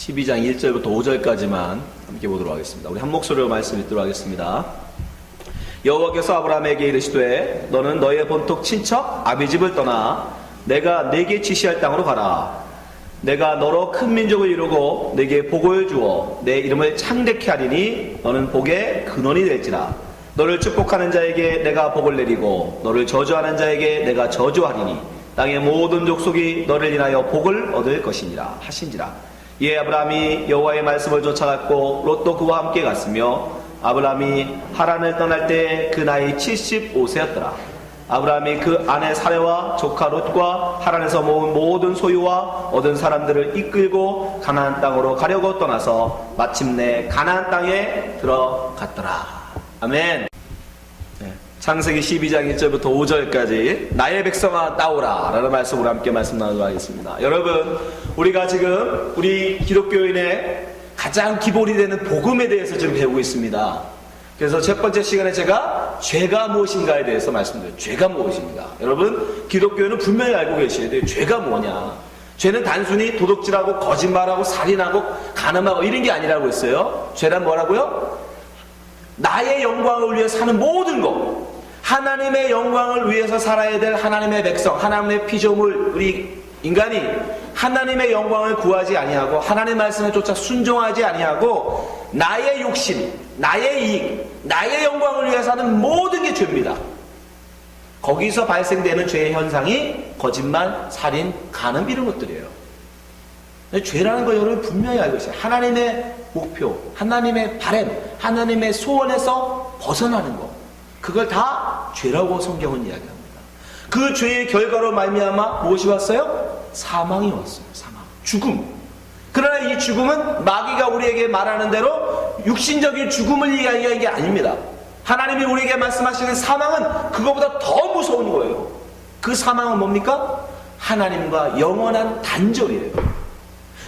12장 1절부터 5절까지만 함께 보도록 하겠습니다. 우리 한 목소리로 말씀 읽도록 하겠습니다. 여호와께서 아브라함에게 이르시되 너는 너의 본토 친척 아비집을 떠나 내가 네게 지시할 땅으로 가라. 내가 너로 큰 민족을 이루고 네게 복을 주어 내 이름을 창대케 하리니 너는 복의 근원이 될지라. 너를 축복하는 자에게 내가 복을 내리고 너를 저주하는 자에게 내가 저주하리니 땅의 모든 족속이 너를 인하여 복을 얻을 것이니라 하신지라. 이에 아브라함이 여호와의 말씀을 쫓아갔고 롯도 그와 함께 갔으며 아브라함이 하란을 떠날 때 그 나이 75세였더라. 아브라함이 그 아내 사레와 조카 롯과 하란에서 모은 모든 소유와 얻은 사람들을 이끌고 가나안 땅으로 가려고 떠나서 마침내 가나안 땅에 들어갔더라. 아멘. 창세기 12장 1절부터 5절까지 나의 백성아 나오라 라는 말씀으로 함께 말씀 나누도록 하겠습니다. 여러분, 우리가 지금 우리 기독교인의 가장 기본이 되는 복음에 대해서 지금 배우고 있습니다. 그래서 첫 번째 시간에 제가 죄가 무엇인가에 대해서 말씀드려요. 죄가 무엇인가. 여러분, 기독교인은 분명히 알고 계셔야 돼요. 죄가 뭐냐. 죄는 단순히 도둑질하고 거짓말하고 살인하고 간음하고 이런 게 아니라고 했어요. 죄란 뭐라고요? 나의 영광을 위해 사는 모든 것, 하나님의 영광을 위해서 살아야 될 하나님의 백성, 하나님의 피조물, 우리 인간이 하나님의 영광을 구하지 아니하고 하나님의 말씀에 쫓아 순종하지 아니하고 나의 욕심, 나의 이익, 나의 영광을 위해서 하는 모든 게 죄입니다. 거기서 발생되는 죄의 현상이 거짓말, 살인, 간음 이런 것들이에요. 죄라는 거 여러분 분명히 알고 있어요. 하나님의 목표, 하나님의 바람, 하나님의 소원에서 벗어나는 것, 그걸 다 죄라고 성경은 이야기합니다. 그 죄의 결과로 말미암아 무엇이 왔어요? 사망이 왔어요. 사망, 죽음. 그러나 이 죽음은 마귀가 우리에게 말하는 대로 육신적인 죽음을 이야기하는 게 아닙니다. 하나님이 우리에게 말씀하시는 사망은 그거보다 더 무서운 거예요. 그 사망은 뭡니까? 하나님과 영원한 단절이에요.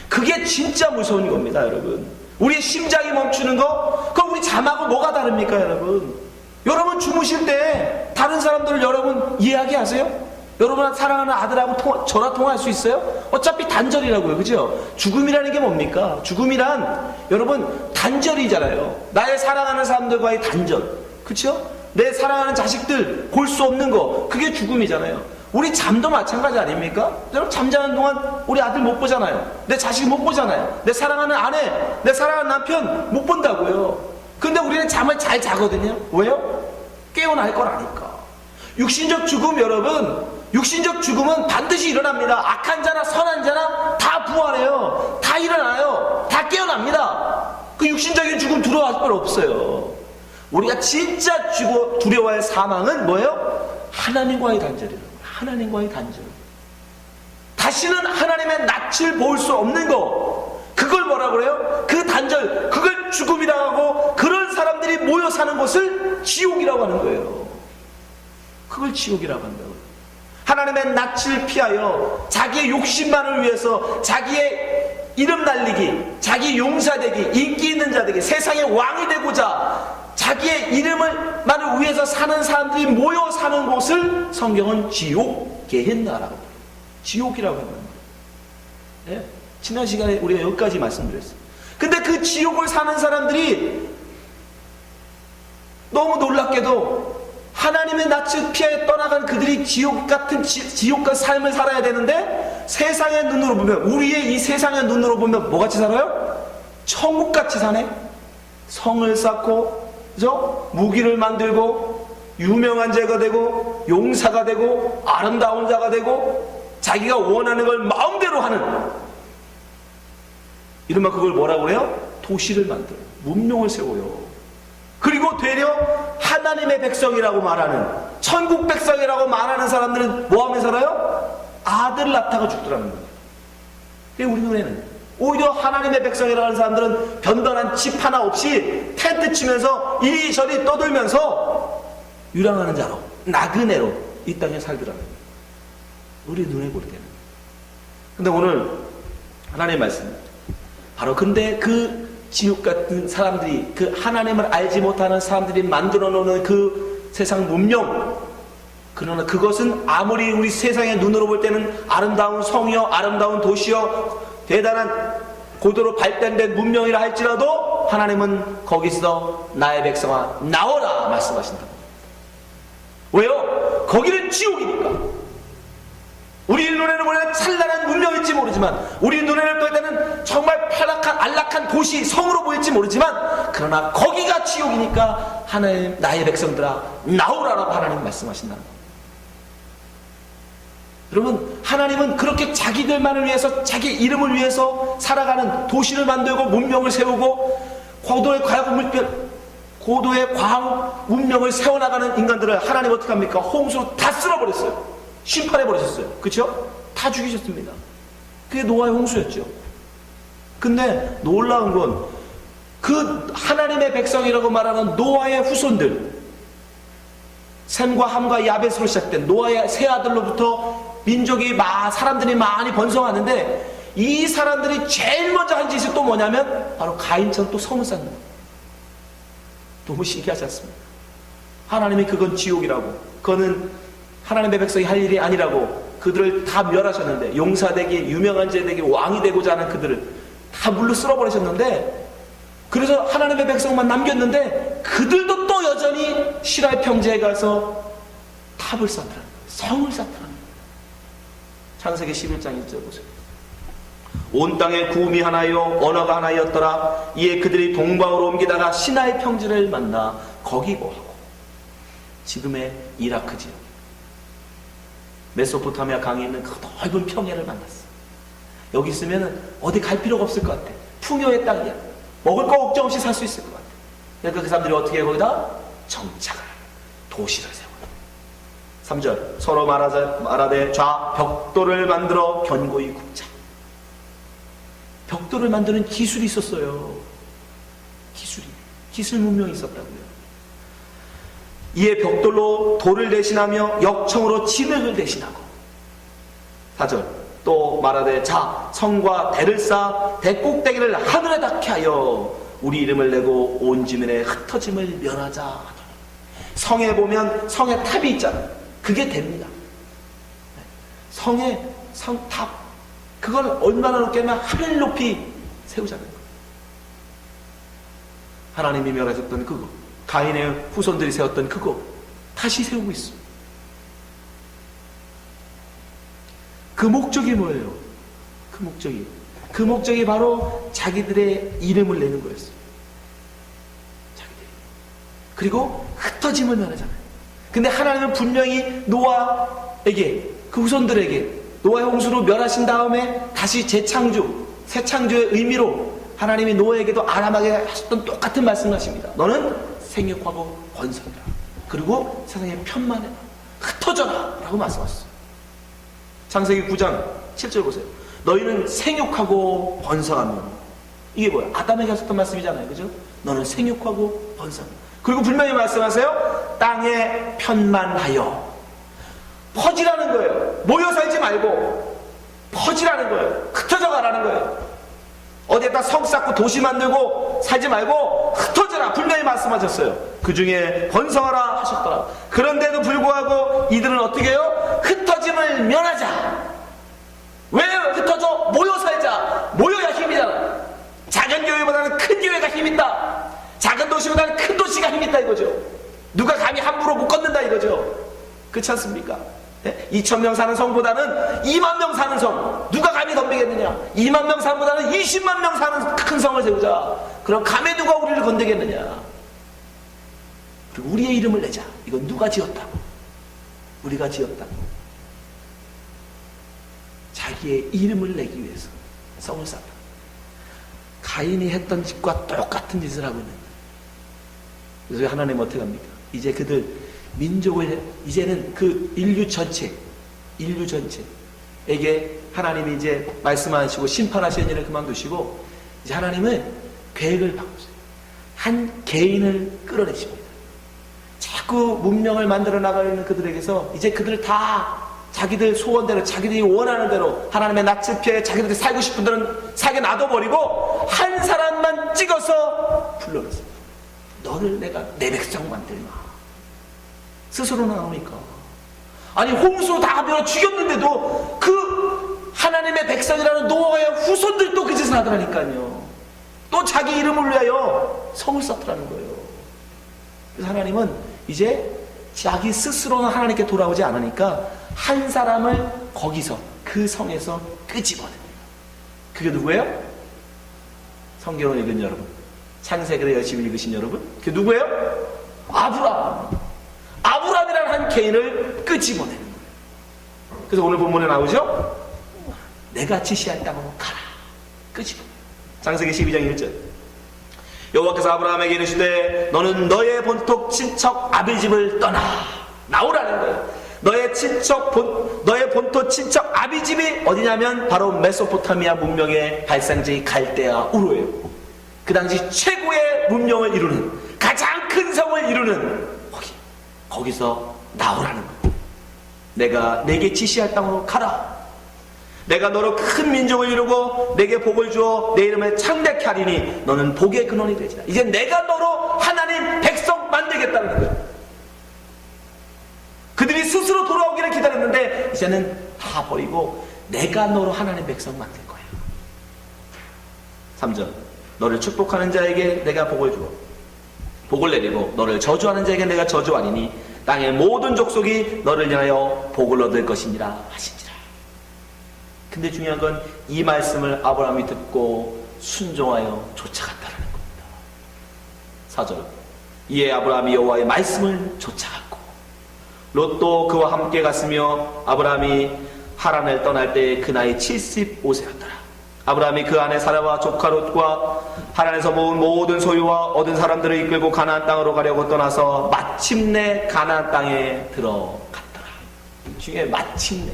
그게 진짜 무서운 겁니다, 여러분. 우리의 심장이 멈추는 거, 그럼 우리 잠하고 뭐가 다릅니까, 여러분? 여러분 주무실 때 다른 사람들을 여러분 이야기하세요? 여러분 사랑하는 아들하고 전화 통화할 수 있어요? 어차피 단절이라고요, 그죠? 죽음이라는 게 뭡니까? 죽음이란 여러분 단절이잖아요. 나의 사랑하는 사람들과의 단절, 그쵸? 내 사랑하는 자식들 볼 수 없는 거, 그게 죽음이잖아요. 우리 잠도 마찬가지 아닙니까? 여러분 잠자는 동안 우리 아들 못 보잖아요. 내 자식 못 보잖아요. 내 사랑하는 아내, 내 사랑하는 남편 못 본다고요. 근데 우리는 잠을 잘 자거든요. 왜요? 깨어날 걸 아니까. 육신적 죽음, 여러분, 육신적 죽음은 반드시 일어납니다. 악한 자나 선한 자나 다 부활해요. 다 일어나요. 다 깨어납니다. 그 육신적인 죽음 두려워할 걸 없어요. 우리가 진짜 두려워할 사망은 뭐예요? 하나님과의 단절이에요. 하나님과의 단절. 다시는 하나님의 낯을 볼 수 없는 거, 그걸 뭐라 그래요? 그 단절, 그걸 죽음이라고 하고 그런 사람들이 모여 사는 곳을 지옥이라고 하는 거예요. 그걸 지옥이라고 한다고요. 하나님의 낯을 피하여 자기의 욕심만을 위해서 자기의 이름 날리기, 자기 용사되기, 인기 있는 자 되기, 세상의 왕이 되고자 자기의 이름을 만을 위해서 사는 사람들이 모여 사는 곳을 성경은 지옥, 게헨나라고 해요. 지옥이라고 합니다. 예? 지난 시간에 우리가 여기까지 말씀드렸어요. 근데 그 지옥을 사는 사람들이 너무 놀랍게도 하나님의 낯을 피하여 떠나간 그들이 지옥 같은 삶을 살아야 되는데, 세상의 눈으로 보면, 우리의 이 세상의 눈으로 보면 뭐같이 살아요? 천국같이 사네. 성을 쌓고, 그죠? 무기를 만들고 유명한 자가 되고 용사가 되고 아름다운 자가 되고 자기가 원하는 걸 마음대로 하는, 이러면 그걸 뭐라고 해요? 도시를 만들어요. 문명을 세워요. 그리고 되려 하나님의 백성이라고 말하는, 천국 백성이라고 말하는 사람들은 뭐하며 살아요? 아들을 낳다가 죽더라는 거예요. 우리 눈에는 오히려 하나님의 백성이라고 하는 사람들은 변변한 집 하나 없이 텐트 치면서 이리저리 떠들면서 유랑하는 자로, 나그네로 이 땅에 살더라는 거예요. 우리 눈에 볼 때는. 근데 오늘 하나님의 말씀, 바로 근데 그 지옥 같은 사람들이, 그 하나님을 알지 못하는 사람들이 만들어 놓는 그 세상 문명, 그러나 그것은 아무리 우리 세상의 눈으로 볼 때는 아름다운 성이요, 아름다운 도시요, 대단한 고도로 발달된 문명이라 할지라도 하나님은 거기서 나의 백성아 나오라 말씀하신다. 왜요? 거기는 지옥이니까. 우리 눈에는 원래 찬란한 문명일지 모르지만, 우리 눈에는 또 때는 정말 파락한 안락한 도시 성으로 보일지 모르지만, 그러나 거기가 지옥이니까 하나님 나의 백성들아 나오라라고 하나님 말씀하신다는 겁니다. 여러분, 하나님은 그렇게 자기들만을 위해서, 자기 이름을 위해서 살아가는 도시를 만들고 문명을 세우고 고도의 과학 문명을 세워나가는 인간들을 하나님 어떻게 합니까? 홍수로 다 쓸어버렸어요. 심판해버리셨어요. 그렇죠? 다 죽이셨습니다. 그게 노아의 홍수였죠. 근데 놀라운 건 그 하나님의 백성이라고 말하는 노아의 후손들, 셈과 함과 야벳으로 시작된 노아의 세 아들로부터 사람들이 많이 번성하는데, 이 사람들이 제일 먼저 한 짓이 또 뭐냐면 바로 가인처럼 또 성을 쌓는 거예요. 너무 신기하지 않습니까? 하나님이 그건 지옥이라고, 그거는 하나님의 백성이 할 일이 아니라고 그들을 다 멸하셨는데, 용사되기, 유명한 자 되기, 왕이 되고자 하는 그들을 다 물로 쓸어버리셨는데, 그래서 하나님의 백성만 남겼는데 그들도 또 여전히 시라의 평지에 가서 탑을 쌓더라는 거예요. 성을 쌓더라는 거예요. 창세기 11장 1절 보세요. 온 땅에 구음이 하나요 언어가 하나였더라. 이에 그들이 동방으로 옮기다가 시나의 평지를 만나 거기 거하고. 지금의 이라크 지역, 메소포타미아 강에 있는 그 넓은 평야를 만났어. 여기 있으면 어디 갈 필요가 없을 것 같아. 풍요의 땅이야. 먹을 거 걱정 없이 살 수 있을 것 같아. 그러니까 그 사람들이 어떻게 해? 거기다 정착을, 도시를 세워. 3절 서로 말하되 좌 벽돌을 만들어 견고히 굽자. 벽돌을 만드는 기술이 있었어요. 기술 문명이 있었다고요. 이에 벽돌로 돌을 대신하며 역청으로 진흙을 대신하고. 4절 또 말하되 자 성과 대를 쌓아 대꼭대기를 하늘에 닿게 하여 우리 이름을 내고 온 지면에 흩어짐을 면하자 하더니. 성에 보면 성에 탑이 있잖아요. 그게 됩니다. 성탑, 그걸 얼마나 높게 하면 하늘 높이 세우자는 거예요. 하나님이 멸하셨던 그거, 가인의 후손들이 세웠던 그거 다시 세우고 있어. 그 목적이 뭐예요? 그 목적이 바로 자기들의 이름을 내는 거였어요. 자기들이. 그리고 흩어짐을 면하잖아요. 근데 하나님은 분명히 노아에게, 그 후손들에게 노아의 홍수로 멸하신 다음에 다시 재창조, 새 창조의 의미로 하나님이 노아에게도 아람에게 하셨던 똑같은 말씀을 하십니다. 너는 생육하고 번성해라. 그리고 세상에 편만해라. 흩어져라 라고 말씀하셨어요. 창세기 9장 7절 보세요. 너희는 생육하고 번성하며. 이게 뭐야? 아담에게 하셨던 말씀이잖아요. 그죠? 너는 생육하고 번성하며. 그리고 분명히 말씀하세요. 땅에 편만하여. 퍼지라는 거예요. 모여 살지 말고 퍼지라는 거예요. 흩어져 가라는 거예요. 어디에다 성 쌓고 도시 만들고 살지 말고 흩어져라 분명히 말씀하셨어요. 그 중에 번성하라 하셨더라. 그런데도 불구하고 이들은 어떻게 해요? 흩어짐을 면하자. 왜 흩어져? 모여 살자. 모여야 힘이잖아. 작은 교회보다는 큰 교회가 힘있다. 작은 도시보다는 큰 도시가 힘있다 이거죠. 누가 감히 함부로 못 걷는다 이거죠. 그렇지 않습니까? 2,000명 사는 성보다는 2만 명 사는 성, 누가 감히 덤비겠느냐? 2만 명 사는 보다는 20만 명 사는 큰 성을 세우자. 그럼 감히 누가 우리를 건드겠느냐? 그리고 우리의 이름을 내자. 이건 누가 지었다고? 우리가 지었다고. 자기의 이름을 내기 위해서 성을 쌓다. 가인이 했던 짓과 똑같은 짓을 하고 있는 거예요. 그래서 하나님은 어떻게 합니까? 이제 그들 민족을, 이제는 그 인류 전체에게 하나님이 이제 말씀하시고 심판하시는 일을 그만두시고 이제 하나님은 계획을 바꾸세요. 한 개인을 끌어내십니다. 자꾸 문명을 만들어 나가는 그들에게서 이제 그들을 다 자기들 소원대로, 자기들이 원하는 대로 하나님의 낯을 피해 자기들이 살고 싶은 데는 살게 놔둬버리고 한 사람만 찍어서 불러냈어요. 너를 내가 내 백성 만들마. 스스로 나오니까. 아니 홍수 다 밀어 죽였는데도 그 하나님의 백성이라는 노아의 후손들도 그 짓을 하더라니까요. 또 자기 이름을 위하여 성을 썼더라는 거예요. 그래서 하나님은 이제 자기 스스로는 하나님께 돌아오지 않으니까 한 사람을 거기서 그 성에서 끄집어냅니다. 그게 누구예요? 성경을 읽은 여러분, 창세기를 열심히 읽으신 여러분, 그게 누구예요? 아브라함이라는 한 개인을 끄집어내는 거예요. 그래서 오늘 본문에 나오죠? 내가 지시할 땅으로 가라. 끄집어. 창세기 12장 1절. 여호와께서 아브라함에게 이르시되 너는 너의 본토 친척 아비 집을 떠나 나오라는 거예요. 너의 본토 친척 아비 집이 어디냐면 바로 메소포타미아 문명의 발상지의 갈대아 우르예요. 그 당시 최고의 문명을 이루는, 가장 큰 성을 이루는 거기서 나오라는 거예요. 내가 내게 지시할 땅으로 가라. 내가 너로 큰 민족을 이루고 내게 복을 주어 내 이름을 창대케 하리니 너는 복의 근원이 되리라. 이제 내가 너로 하나님 백성 만들겠다는 거예요. 그들이 스스로 돌아오기를 기다렸는데 이제는 다 버리고 내가 너로 하나님 백성 만들 거야. 3절. 너를 축복하는 자에게 내가 복을 주어 복을 내리고 너를 저주하는 자에게 내가 저주하리니 땅의 모든 족속이 너를 위하여 복을 얻을 것이니라 하시니라. 근데 중요한 건 이 말씀을 아브라함이 듣고 순종하여 쫓아갔다는 겁니다. 4절. 이에 아브라함이 여호와의 말씀을 쫓아갔고 롯도 그와 함께 갔으며 아브라함이 하란을 떠날 때 그 나이 75세였더라. 아브라함이 그 안에 사라와 조카 롯과 하란에서 모은 모든 소유와 얻은 사람들을 이끌고 가나안 땅으로 가려고 떠나서 마침내 가나안 땅에 들어갔더라. 중에 마침내.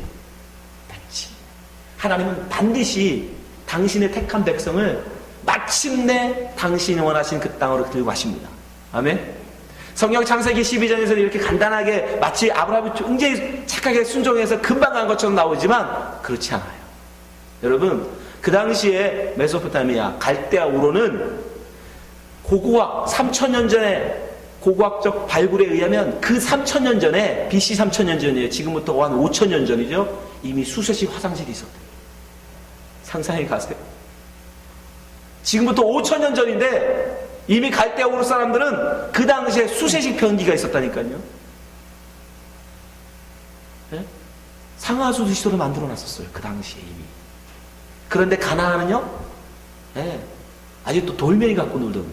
하나님은 반드시 당신의 택한 백성을 마침내 당신이 원하신 그 땅으로 들고 가십니다. 아멘. 성경 창세기 12장에서는 이렇게 간단하게 마치 아브라함이 굉장히 착하게 순종해서 금방 간 것처럼 나오지만 그렇지 않아요. 여러분, 그 당시에 메소포타미아 갈대아 우로는 고고학 3000년 전에 고고학적 발굴에 의하면 그 3000년 전에 BC 3000년 전이에요. 지금부터 한 5000년 전이죠. 이미 수세식 화장실이 있었대요. 상상해 가세요. 지금부터 5000년 전인데 이미 갈대아 우르 사람들은 그 당시에 수세식 변기가 있었다니까요. 네? 상하수도 시설을 만들어 놨었어요. 그 당시에 이미. 그런데 가나안은요, 네, 아직도 돌멩이 갖고 놀던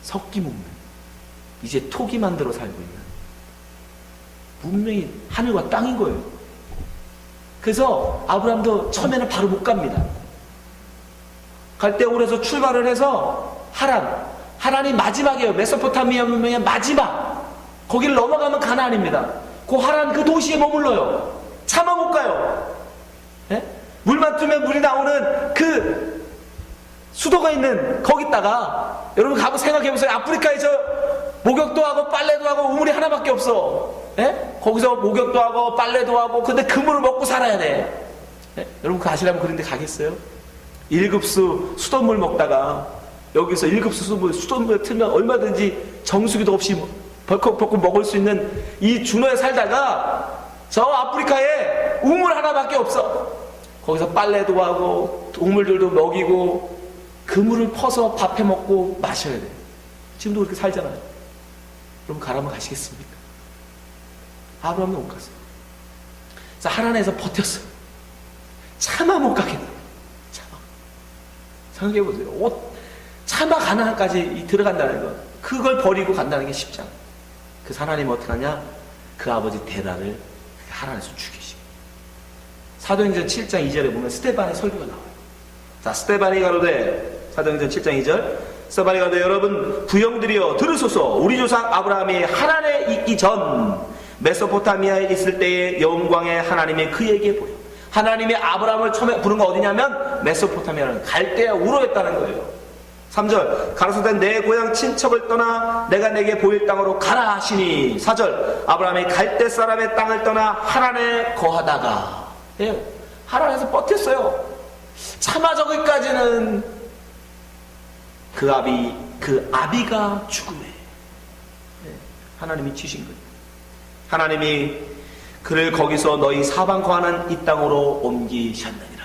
석기 문명, 이제 토기 만들어 살고 있는 문명이 하늘과 땅인 거예요. 그래서 아브라함도 처음에는 바로 못 갑니다. 갈대아우르에서 출발을 해서 하란이 마지막이에요. 메소포타미아 문명의 마지막. 거기를 넘어가면 가나안입니다. 그 하란 그 도시에 머물러요. 차마 못 가요. 네? 물만 뜨면 물이 나오는 그 수도가 있는 거기다가 여러분 가고 생각해보세요. 아프리카에 저 목욕도 하고 빨래도 하고 우물이 하나밖에 없어. 네? 거기서 목욕도 하고 빨래도 하고 근데 그 물을 먹고 살아야 돼. 네? 여러분 그거 아시려면 그런데 가겠어요? 1급수 수돗물 먹다가 여기서 1급수 수돗물 틀면 얼마든지 정수기도 없이 벌컥벌컥 먹을 수 있는 이 준호에 살다가 저 아프리카에 우물 하나밖에 없어. 거기서 빨래도 하고 동물들도 먹이고 그 물을 퍼서 밥해 먹고 마셔야 돼. 지금도 그렇게 살잖아요. 그럼 가라면 가시겠습니까? 아브라함은 못 갔어요. 그래서 하란에서 버텼어요. 차마 못 가겠네. 차마. 생각해보세요. 차마 가나안까지 들어간다는 거, 그걸 버리고 간다는 게 쉽지 않아요. 그래서 하나님은 어떻게 하냐? 그 아버지 데라를 하란에서 죽이시고. 사도행전 7장 2절에 보면 스데반의 설교가 나와요. 자, 스데반이 가로되, 사도행전 7장 2절, 스데반이 가로되 여러분 부형들이여 들으소서. 우리 조상 아브라함이 하란에 있기 전 메소포타미아에 있을 때의 영광의 하나님이 그에게 보여. 하나님이 아브라함을 처음에 부른 거 어디냐면 메소포타미아는 갈대아 우로였다는 거예요. 3절 가로사대 내 고향 친척을 떠나 내가 내게 보일 땅으로 가라 하시니. 4절 아브라함이 갈대 사람의 땅을 떠나 하란에 거하다가, 예, 하란에서 버텼어요. 차마 저기까지는 그 아비가 죽음에, 예, 하나님이 치신 거예요. 하나님이 그를 거기서 너희 사방 거하는 이 땅으로 옮기셨느니라.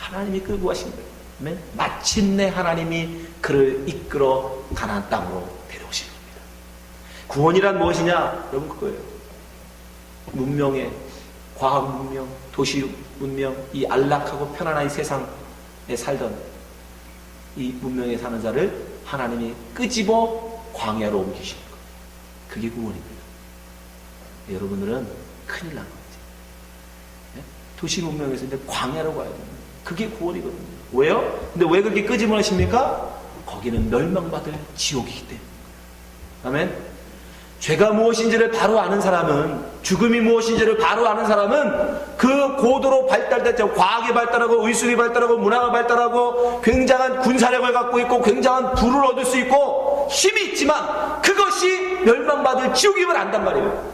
하나님이 끌고 가신 거예요. 아멘. 마침내 하나님이 그를 이끌어 가나안 땅으로 데려오신 겁니다. 구원이란 무엇이냐? 여러분 그거예요. 문명의 과학 문명, 도시 문명, 이 안락하고 편안한 이 세상에 살던 이 문명에 사는 자를 하나님이 끄집어 광야로 옮기시는 거예요. 그게 구원입니다. 여러분들은 큰일 난 거죠. 도시 문명에서 이제 광야로 가야 됩니다. 그게 구원이거든요. 왜요? 근데 왜 그렇게 끄집어내십니까? 거기는 멸망받을 지옥이기 때문에. 아멘. 죄가 무엇인지를 바로 아는 사람은, 죽음이 무엇인지를 바로 아는 사람은 그 고도로 발달됐죠. 과학이 발달하고 의술이 발달하고 문화가 발달하고 굉장한 군사력을 갖고 있고 굉장한 부를 얻을 수 있고 힘이 있지만 그것이 멸망받을 지옥임을 안단 말이에요.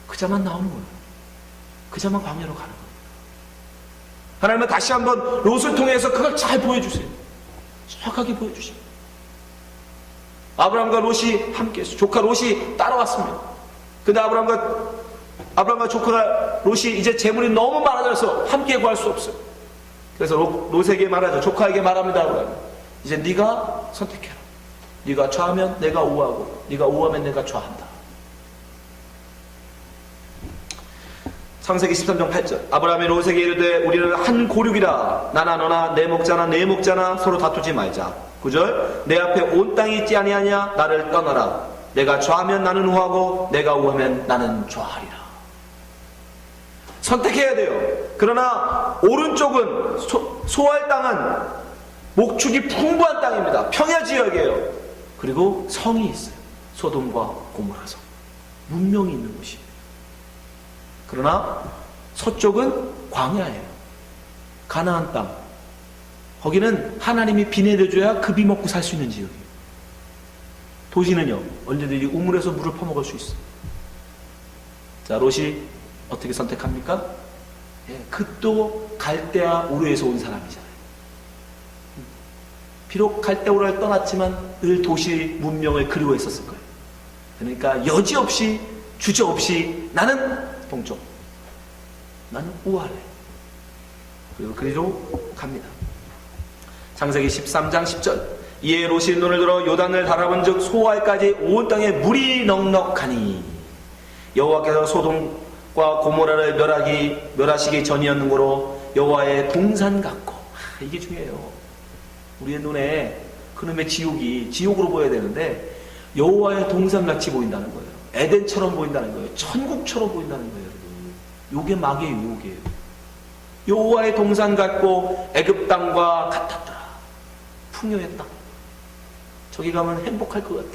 그 자만 나오는 거예요. 그 자만 광야로 가는 거예요. 하나님은 다시 한번 롯을 통해서 그걸 잘 보여주세요. 정확하게 보여주십니다. 아브라함과 롯이 함께했어요. 조카 롯이 따라왔습니다. 근데 아브라함과 조카가 롯이 이제 재물이 너무 많아져서 함께 구할 수 없어요. 그래서 롯에게 말하죠. 조카에게 말합니다. 아브라함. 이제 네가 선택해라. 네가 좌하면 내가 우하고 네가 우하면 내가 좌한다. 창세기 13장 8절. 아브라함이 롯에게 이르되 우리는 한 고륙이라. 나나 너나 내 목자나 내 목자나 서로 다투지 말자. 9절. 내 앞에 온 땅이 있지 아니하냐. 나를 떠나라. 내가 좌하면 나는 우하고 내가 우하면 나는 좌하리라. 선택해야 돼요. 그러나 오른쪽은 소할 땅은 목축이 풍부한 땅입니다. 평야 지역이에요. 그리고 성이 있어요. 소돔과 고모라 성. 문명이 있는 곳이에요. 그러나 서쪽은 광야예요. 가나안 땅. 거기는 하나님이 비 내려줘야 급이 먹고 살 수 있는 지역이에요. 도시는요, 언제든지 우물에서 물을 퍼먹을 수 있어요. 자, 롯이 어떻게 선택합니까? 예, 그도 갈대아 우르에서 온 사람이잖아요. 비록 갈대아 우르를 떠났지만 늘 도시 문명을 그리워했었을 거예요. 그러니까 여지없이 주저없이 나는 동쪽, 나는 우할래. 그리고 그리로 갑니다. 창세기 13장 10절. 이에 롯이 눈을 들어 요단을 달아본 즉 소알까지 온 땅에 물이 넉넉하니 여호와께서 소돔과 고모라를 멸하시기 전이었는고로 여호와의 동산 같고. 이게 중요해요. 우리의 눈에 그놈의 지옥이 지옥으로 보여야 되는데 여호와의 동산같이 보인다는 거예요. 에덴처럼 보인다는 거예요. 천국처럼 보인다는 거예요. 요게 막이에요. 요게요. 여호와의 동산 같고 애굽 땅과 같았더라. 풍요의 땅. 저기 가면 행복할 것 같아.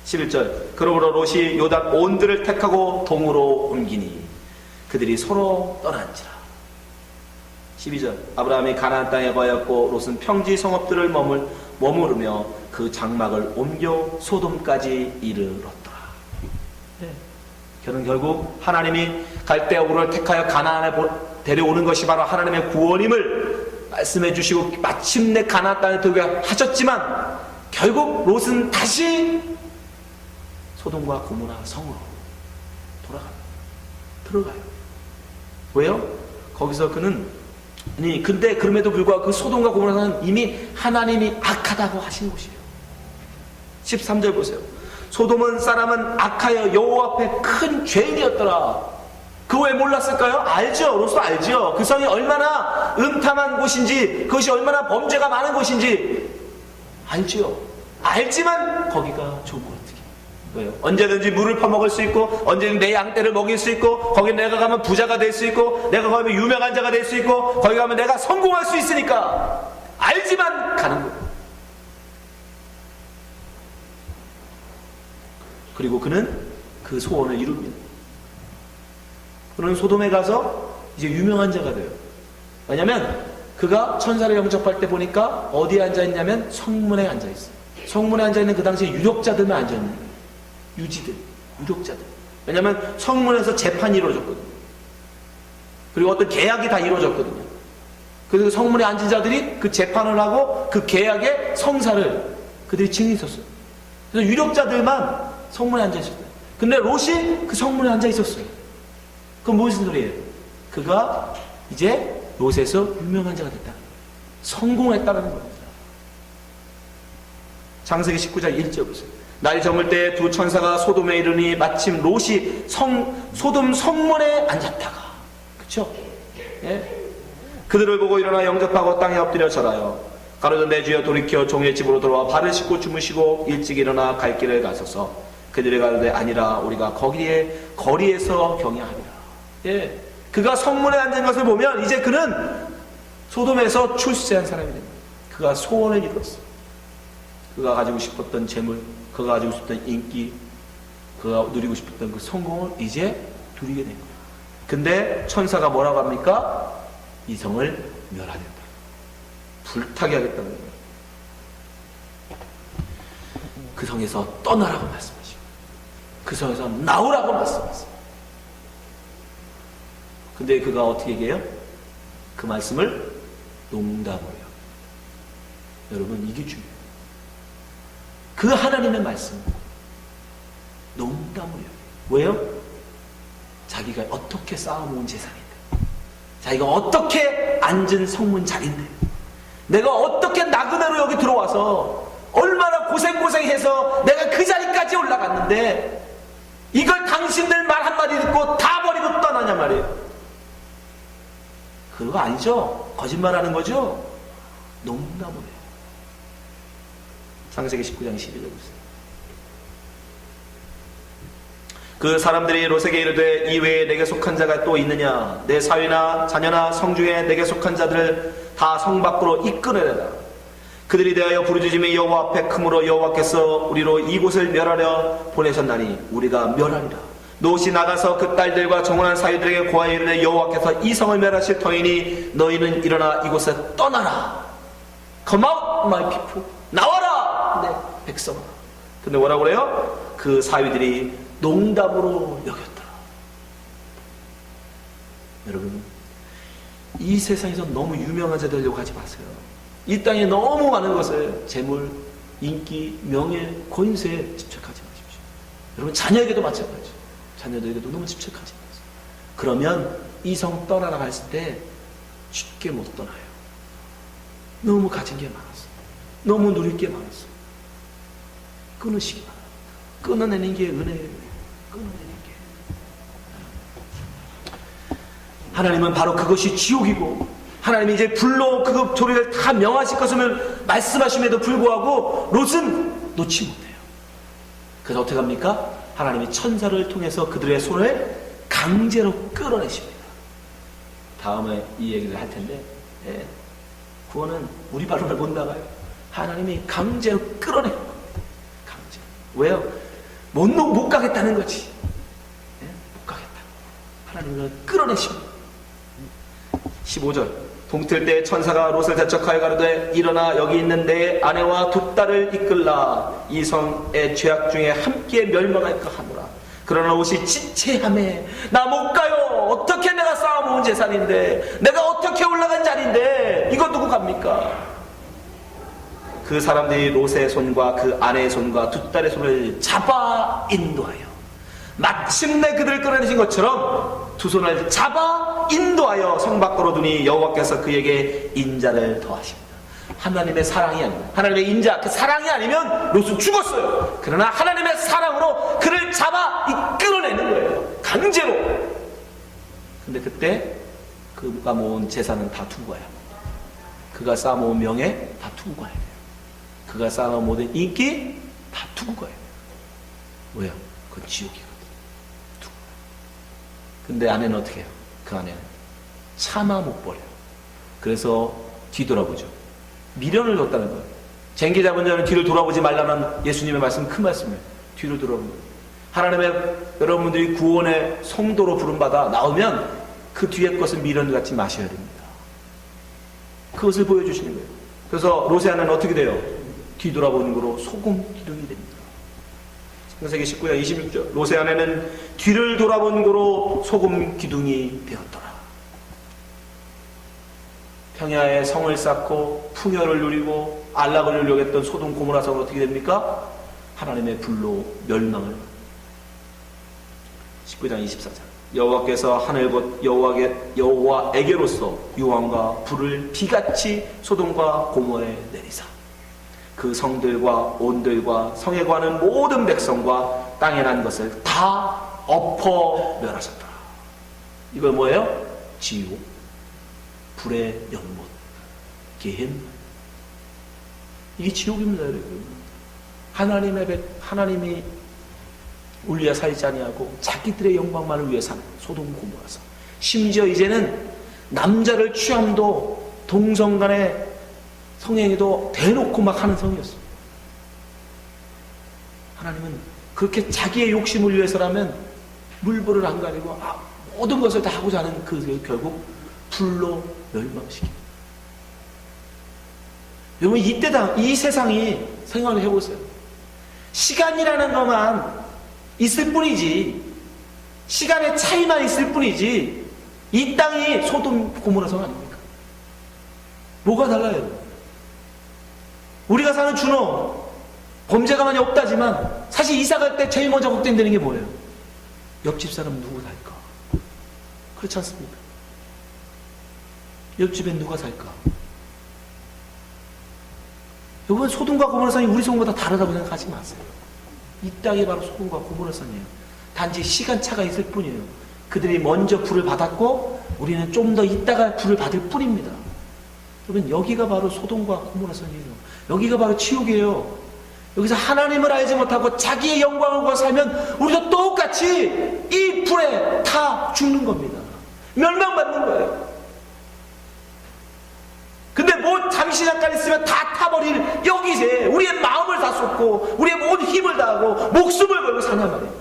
11절. 그러므로 롯이 요단 온들을 택하고 동으로 옮기니 그들이 서로 떠난지라. 12절. 아브라함이 가나안 땅에 거하였고 롯은 평지 성읍들을 머무르며 그 장막을 옮겨 소돔까지 이르렀더라. 네. 저는 결국 하나님이 갈대아 우르를 택하여 가나안에 데려오는 것이 바로 하나님의 구원임을 말씀해 주시고 마침내 가나안 땅에 들어가게 하셨지만 결국 롯은 다시 소돔과 고모라 성으로 들어가요. 왜요? 거기서 그는 근데 그럼에도 불구하고 그 소돔과 고모라는 이미 하나님이 악하다고 하신 곳이에요. 13절 보세요. 소돔은 사람은 악하여 여호와 앞에 큰 죄인이었더라. 그거 왜 몰랐을까요? 알죠. 롯도 알죠. 그 성이 얼마나 음탕한 곳인지, 그것이 얼마나 범죄가 많은 곳인지 알죠. 알지만 거기가 좋은 것 같아요. 왜요? 언제든지 물을 퍼먹을 수 있고, 언제든지 내 양떼를 먹일 수 있고, 거기 내가 가면 부자가 될 수 있고, 내가 가면 유명한 자가 될 수 있고, 거기 가면 내가 성공할 수 있으니까 알지만 가는 거예요. 그리고 그는 그 소원을 이룹니다. 그는 소돔에 가서 이제 유명한 자가 돼요. 왜냐면 그가 천사를 영접할 때 보니까 어디에 앉아있냐면 성문에 앉아있어요. 성문에 앉아있는 그 당시에 유력자들만 앉아있는 거예요. 유지들, 유력자들. 왜냐면 성문에서 재판이 이루어졌거든요. 그리고 어떤 계약이 다 이루어졌거든요. 그래서 성문에 앉은 자들이 그 재판을 하고 그 계약의 성사를 그들이 증인했었어요. 그래서 유력자들만 성문에 앉아있었어요. 근데 롯이 그 성문에 앉아있었어요. 그건 무슨 소리예요? 그가 이제 롯에서 유명한 자가 됐다. 성공했다는 겁니다. 창세기 19장 1절 보세요. 날 저물 때 두 천사가 소돔에 이르니 마침 롯이 소돔 성문에 앉았다가, 그쵸? 예? 그들을 보고 일어나 영접하고 땅에 엎드려 절하여 가로되 내 주여 돌이켜 종의 집으로 들어와 발을 씻고 주무시고 일찍 일어나 갈 길을 가소서. 그들이 가로되 아니라 우리가 거리에서 경야하리라. 예, 그가 성문에 앉은 것을 보면 이제 그는 소돔에서 출세한 사람이 됩니다. 그가 소원을 이뤘어. 그가 가지고 싶었던 재물, 그가 가지고 싶었던 인기, 그가 누리고 싶었던 그 성공을 이제 누리게 된 거예요. 근데 천사가 뭐라고 합니까? 이 성을 멸하겠다. 불타게 하겠다는 거예요. 그 성에서 떠나라고 말씀하시고, 그 성에서 나오라고 말씀하세요. 근데 그가 어떻게 얘기해요? 그 말씀을 농담으로 해요. 여러분, 이게 중요해요. 그 하나님의 말씀 농담으로 해요. 왜요? 자기가 어떻게 쌓아놓은 재산인데, 자기가 어떻게 앉은 성문 자리인데, 내가 어떻게 나그네로 여기 들어와서 얼마나 고생해서 내가 그 자리까지 올라갔는데 이걸 당신들 말 한마디 듣고 다 버리고 떠나냐 말이에요. 그거 아니죠? 거짓말하는 거죠? 농담을 해요. 창세기 19장 12절 보세요. 그 사람들이 롯에게 이르되 이 외에 내게 속한 자가 또 있느냐? 내 사위나 자녀나 성중에 내게 속한 자들을 다 성 밖으로 이끌어내라. 그들이 대하여 부르짖음이 여호와 앞에 크므로 여호와께서 우리로 이곳을 멸하려 보내셨나니 우리가 멸하리라. 롯이 나가서 그 딸들과 정혼한 사위들에게 고하여 이르되 여호와께서 이 성을 멸하실 터이니 너희는 일어나 이곳에 떠나라. Come out my people. 나와라 내 백성아. 근데 뭐라고 그래요? 그 사위들이 농담으로 여겼더라. 여러분, 이 세상에서 너무 유명한 자 되려고 하지 마세요. 이 땅에 너무 많은 것을 재물, 인기, 명예, 권세에 집착하지 마십시오. 여러분, 자녀에게도 마찬가지죠. 자녀들에게도 너무 집착하지 마세요. 그러면 이 성 떠나라 했을 때 쉽게 못 떠나요. 너무 가진 게 많았어. 너무 누릴 게 많았어. 끊으시기 바랍니다. 끊어내는 게 은혜예요. 끊어내는 게. 하나님은 바로 그것이 지옥이고, 하나님이 이제 불로 그 조리를 다 명하실 것을 말씀하심에도 불구하고 롯은 놓지 못해요. 그래서 어떻게 합니까? 하나님이 천사를 통해서 그들의 손을 강제로 끌어내십니다. 다음에 이 얘기를 할 텐데, 예, 구원은 우리 발로 못 나가요. 하나님이 강제로 끌어내요. 강제로. 왜요? 못 가겠다는 거지. 예? 못 가겠다. 하나님은 끌어내십니다. 15절. 동틀 때 천사가 롯을 대적하여 가로되 일어나 여기 있는 내 아내와 두 딸을 이끌라. 이 성의 죄악 중에 함께 멸망할까 하노라. 그러나 롯이 지체하매 나 못 가요. 어떻게 내가 쌓아모은 재산인데, 내가 어떻게 올라간 자리인데 이거 누구 갑니까? 그 사람들이 롯의 손과 그 아내의 손과 두 딸의 손을 잡아 인도하여, 마침내 그들을 끌어내신 것처럼 두 손을 잡아 인도하여 성 밖으로 두니 여호와께서 그에게 인자를 더하십니다. 하나님의 사랑이 아니면, 하나님의 인자, 그 사랑이 아니면 롯은 죽었어요. 그러나 하나님의 사랑으로 그를 잡아 끌어내는 거예요. 강제로. 근데 그때 그가 모은 재산은 다 두고 가야 합니다. 그가 쌓아모은 명예 다 두고 가야 돼요. 그가 쌓아놓은 모든 인기 다 두고 가야 돼요. 왜요? 그건 지옥이거든. 두고. 근데 아내는 어떻게 해요? 그 아내는 차마 못 버려요. 그래서 뒤돌아보죠. 미련을 뒀다는 거예요. 쟁기 잡은 자는 뒤를 돌아보지 말라는 예수님의 말씀, 큰 말씀이에요. 뒤를 돌아보는 거예요. 하나님의 여러분들이 구원의 성도로 부름받아 나오면 그 뒤에 것을 미련 갖지 마셔야 됩니다. 그것을 보여주시는 거예요. 그래서 롯의 아내는 어떻게 돼요? 뒤돌아보는 거로 소금 기둥이 됩니다. 창세기 19장 26절. 롯의 아내는 뒤를 돌아보는 거로 소금 기둥이 되었더라. 평야에 성을 쌓고 풍요를 누리고 안락을 누리려고 했던 소돔 고모라 성은 어떻게 됩니까? 하나님의 불로 멸망을. 19장 24절. 여호와께서 하늘 곧 여호와에게로서 유황과 불을 비같이 소돔과 고모에 내리사 그 성들과 온들과 성에 관한 모든 백성과 땅에 난 것을 다 엎어 멸하셨다. 이거 뭐예요? 지옥, 불의 연못, 게헨. 이게 지옥입니다, 여러분. 하나님이 우리 위해 살지 아니하고 자기들의 영광만을 위해 사는 소돔 고모라서, 심지어 이제는 남자를 취함도 동성간의 성행위도 대놓고 막 하는 성이었어요. 하나님은 그렇게 자기의 욕심을 위해서라면 물불을 안 가리고 모든 것을 다 하고자 하는 그 결국 불로 멸망시킵니다. 여러분, 이 세상이 생각을 해보세요. 시간이라는 것만 있을 뿐이지, 시간의 차이만 있을 뿐이지, 이 땅이 소돔 고모라 성 아닙니까? 뭐가 달라요? 우리가 사는 준호, 범죄가 많이 없다지만 사실 이사 갈 때 제일 먼저 걱정되는 게 뭐예요? 옆집 사람 누구 살까? 그렇지 않습니까? 옆집엔 누가 살까? 여러분, 소돔과 고모라 성이 우리 성보다 다르다고 생각하지 마세요. 이 땅이 바로 소돔과 고모라 성이에요. 단지 시간차가 있을 뿐이에요. 그들이 먼저 불을 받았고 우리는 좀 더 있다가 불을 받을 뿐입니다. 여러분, 여기가 바로 소돔과 고모라 성이에요. 여기가 바로 지옥이에요. 여기서 하나님을 알지 못하고 자기의 영광을 구하 살면 우리도 똑같이 이 불에 타 죽는 겁니다. 멸망받는 거예요. 근데 뭐 잠시 잠깐 있으면 다 타버릴 여기에 우리의 마음을 다 쏟고 우리의 모든 힘을 다하고 목숨을 걸고 사냐 말이에요.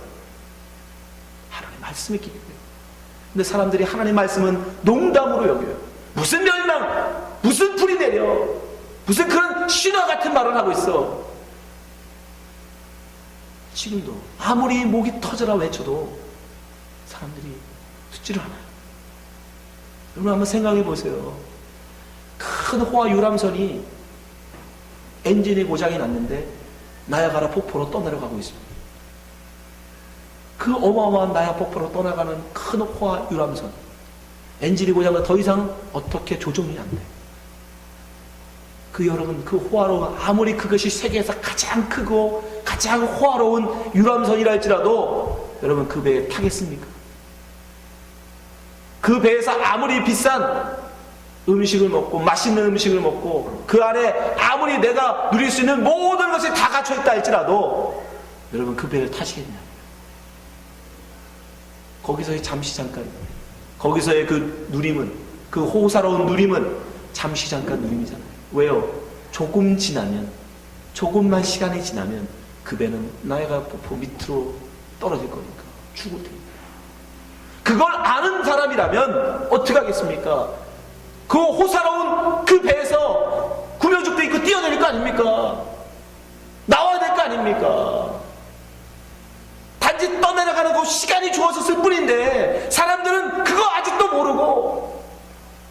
하나님 말씀이 있기 때문에. 근데 사람들이 하나님 말씀은 농담으로 여겨요. 무슨 멸망, 무슨 불이 내려, 무슨 그런 신화 같은 말을 하고 있어. 지금도 아무리 목이 터져라 외쳐도 사람들이 듣지를 않아요. 여러분, 한번 생각해 보세요. 큰 호화 유람선이 엔진이 고장이 났는데 나야가라 폭포로 떠내려가고 있습니다. 그 어마어마한 나야가라 폭포로 떠나가는 큰 호화 유람선, 엔진이 고장나 더 이상 어떻게 조종이 안 돼. 그 여러분, 그 호화로운, 아무리 그것이 세계에서 가장 크고 가장 호화로운 유람선이라 할지라도 여러분, 그 배에 타겠습니까? 그 배에서 아무리 비싼 음식을 먹고 맛있는 음식을 먹고 그 안에 아무리 내가 누릴 수 있는 모든 것이 다 갖춰있다 할지라도 여러분, 그 배를 타시겠냐? 거기서의 잠시 잠깐, 거기서의 그 누림은, 그 호사로운 누림은 잠시 잠깐 누림이잖아요. 왜요? 조금 지나면, 조금만 시간이 지나면 그 배는 나야가라 폭포 밑으로 떨어질 거니까 죽을 테니까. 그걸 아는 사람이라면 어떻게 하겠습니까? 그 호사로운 그 배에서 구명죽도 입고 뛰어내릴 거 아닙니까? 나와야 될 거 아닙니까? 단지 떠내려가는 거 시간이 주어졌을 뿐인데 사람들은 그거 아직도 모르고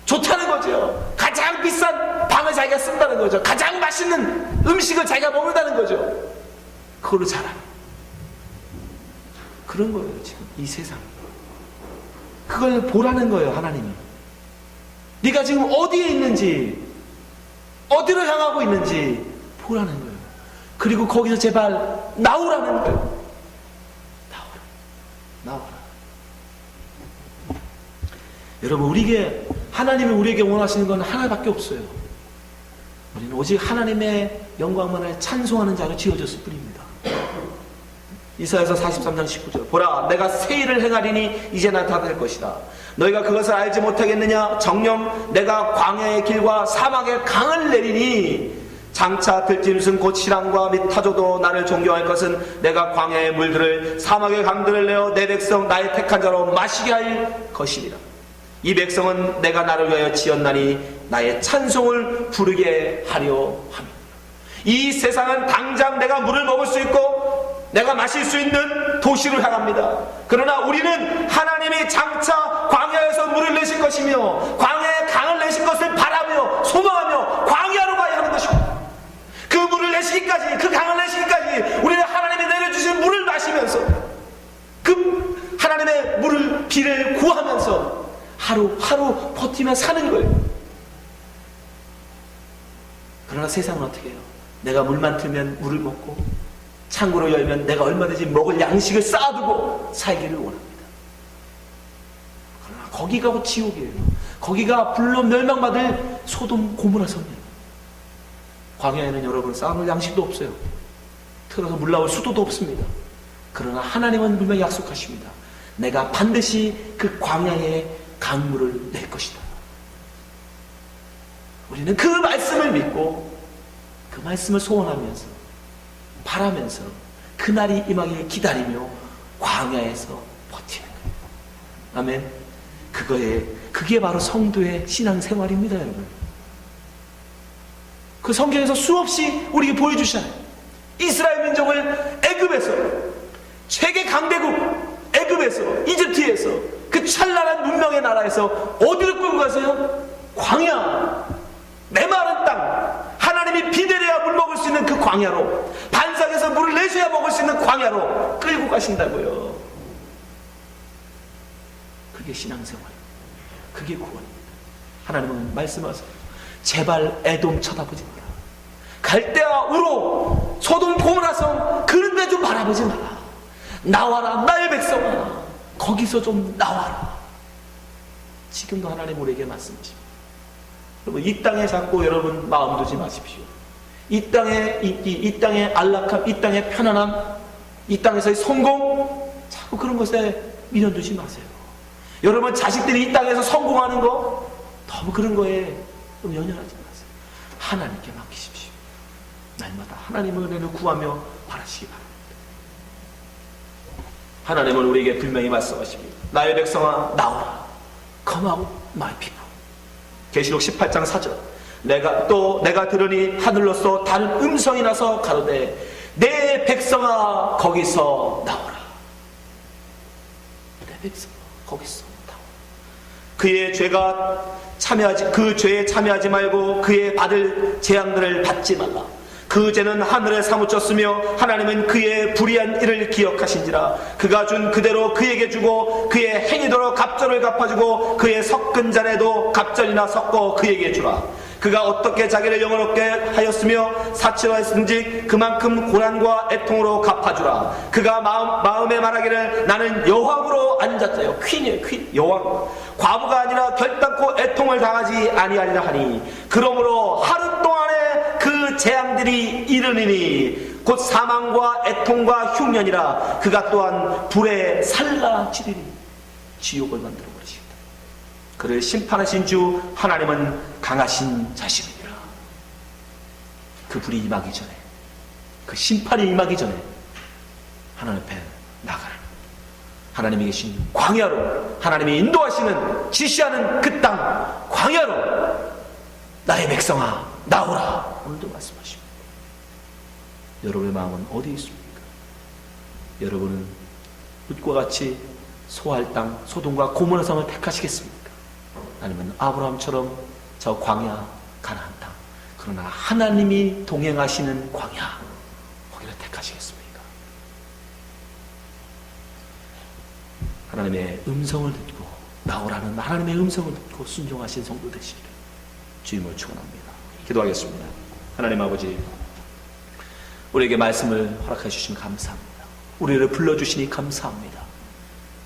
좋다는 거죠. 가장 비싼 방을 자기가 쓴다는 거죠. 가장 맛있는 음식을 자기가 먹는다는 거죠. 그걸로 자라. 그런 거예요, 지금 이 세상. 그걸 보라는 거예요, 하나님이. 네가 지금 어디에 있는지, 어디로 향하고 있는지 보라는 거예요. 그리고 거기서 제발 나오라는 거예요. 나와라. 여러분, 하나님이 우리에게 원하시는 건 하나밖에 없어요. 우리는 오직 하나님의 영광만을 찬송하는 자로 지어졌을 뿐입니다. 이사야서 43장 19절. 보라, 내가 새 일을 행하리니 이제 나타날 것이다. 너희가 그것을 알지 못하겠느냐? 정녕 내가 광야의 길과 사막의 강을 내리니 장차 들짐승 곧 시랑과 및 타조도 나를 존경할 것은 내가 광야의 물들을 사막의 강들을 내어 내 백성 나의 택한 자로 마시게 할 것이니라. 이 백성은 내가 나를 위하여 지었나니 나의 찬송을 부르게 하려 함이라. 이 세상은 당장 내가 물을 먹을 수 있고 내가 마실 수 있는 도시를 향합니다. 그러나 우리는 하나님이 장차 광야에서 물을 내실 것이며 광야의 강을 내실 것을 바라며 소망하며 광야로 가야 하는 것입니다. 그 물을 내시기까지, 그 강을 내시기까지 우리는 하나님이 내려주신 물을 마시면서 그 하나님의 물을, 비를 버티면 사는 거예요. 그러나 세상은 어떻게 해요? 내가 물만 틀면 물을 먹고 창고를 열면 내가 얼마든지 먹을 양식을 쌓아두고 살기를 원합니다. 그러나 거기가 지옥이에요. 거기가 불로 멸망받을 소돔 고모라 성이에요. 광야에는 여러분 쌓아놓을 양식도 없어요. 틀어서 물 나올 수도도 없습니다. 그러나 하나님은 분명히 약속하십니다. 내가 반드시 그 광야에 강물을 낼 것이다. 우리는 그 말씀을 믿고 그 말씀을 소원하면서 바라면서 그날이 임하길 기다리며 광야에서 버티는 거예요. 아멘. 그게 바로 성도의 신앙생활입니다, 여러분. 그 성경에서 수없이 우리에게 보여주시잖아요. 이스라엘 민족을 애굽에서, 세계 강대국 애굽에서, 이집트에서, 그 찬란한 문명의 나라에서 어디로 끌고 가세요? 광야, 메마른 땅, 하나님이 비내려야 물 먹을 수 있는 그 광야로, 반석에서 물을 내셔야 먹을 수 있는 광야로 끌고 가신다고요. 그게 신앙생활입니다. 그게 구원입니다. 하나님은 말씀하세요. 제발 에돔 쳐다보지 마라. 갈대아 우로 소돔 고모라 성 그런 데 좀 바라보지 마라. 나와라 나의 백성아, 거기서 좀 나와라. 지금도 하나님 우리에게 말씀하십니다. 여러분, 이 땅에 자꾸 여러분 마음 두지 마십시오. 이 땅의 인기, 이 땅의 안락함, 이 땅의 편안함, 이 땅에서의 성공, 자꾸 그런 것에 미련 두지 마세요. 여러분 자식들이 이 땅에서 성공하는 거, 너무 그런 거에 좀 연연하지 마세요. 하나님께 맡기십시오. 날마다 하나님의 은혜를 구하며 바라시기 바랍니다. 하나님은 우리에게 분명히 말씀하십니다. 나의 백성아 나오라. Come out my people. 계시록 18장 4절. 내가 들으니 하늘로서 다른 음성이 나서 가로되 내 백성아 거기서 나오라. 내 백성아 거기서 나오라. 그 죄에 참여하지 말고 그의 받을 재앙들을 받지 말라. 그 죄는 하늘에 사무쳤으며 하나님은 그의 불의한 일을 기억하신지라. 그가 준 그대로 그에게 주고 그의 행위대로 갑절을 갚아주고 그의 섞은 잔에도 갑절이나 섞어 그에게 주라. 그가 어떻게 자기를 영원롭게 하였으며 사치하였은지 그만큼 고난과 애통으로 갚아주라. 그가 마음에 말하기를 나는 여왕으로 앉았자요. 퀸이에요, 퀸. 여왕. 과부가 아니라 결단코 애통을 당하지 아니하리라 하니 그러므로 하루 동안에 그 재앙들이 이르니니 곧 사망과 애통과 흉년이라. 그가 또한 불에 살라지리니 지옥을 만들어 버리시겠다. 그를 심판하신 주 하나님은 강하신 자신이니라. 그 불이 임하기 전에, 그 심판이 임하기 전에 하나님 앞에 나가라. 하나님이 계신 광야로, 하나님이 인도하시는 지시하는 그 땅 광야로 나의 백성아 나오라. 오늘도 말씀하십니다. 여러분의 마음은 어디 있습니까? 여러분은 룻과 같이 소할 땅 소돔과 고모라 성을 택하시겠습니까? 아니면 아브라함처럼 저 광야 가나안 땅, 그러나 하나님이 동행하시는 광야 거기를 택하시겠습니까? 하나님의 음성을 듣고 나오라는 하나님의 음성을 듣고 순종하신 성도 되시기를 주님을 축원합니다. 기도하겠습니다. 하나님 아버지, 우리에게 말씀을 허락해 주시면 감사합니다. 우리를 불러주시니 감사합니다.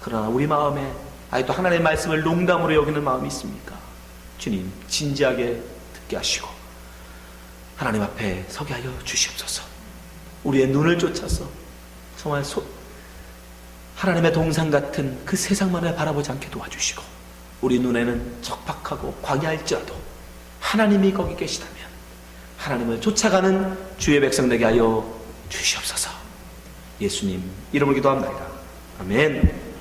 그러나 우리 마음에 아직도 하나님의 말씀을 농담으로 여기는 마음이 있습니까? 주님, 진지하게 듣게 하시고 하나님 앞에 서게 하여 주시옵소서. 우리의 눈을 쫓아서 정말 하나님의 동상 같은 그 세상만을 바라보지 않게 도와주시고, 우리 눈에는 척박하고 광야일지라도 하나님이 거기 계시다면 하나님을 쫓아가는 주의 백성 되게 하여 주시옵소서. 예수님 이름으로 기도합니다. 아멘.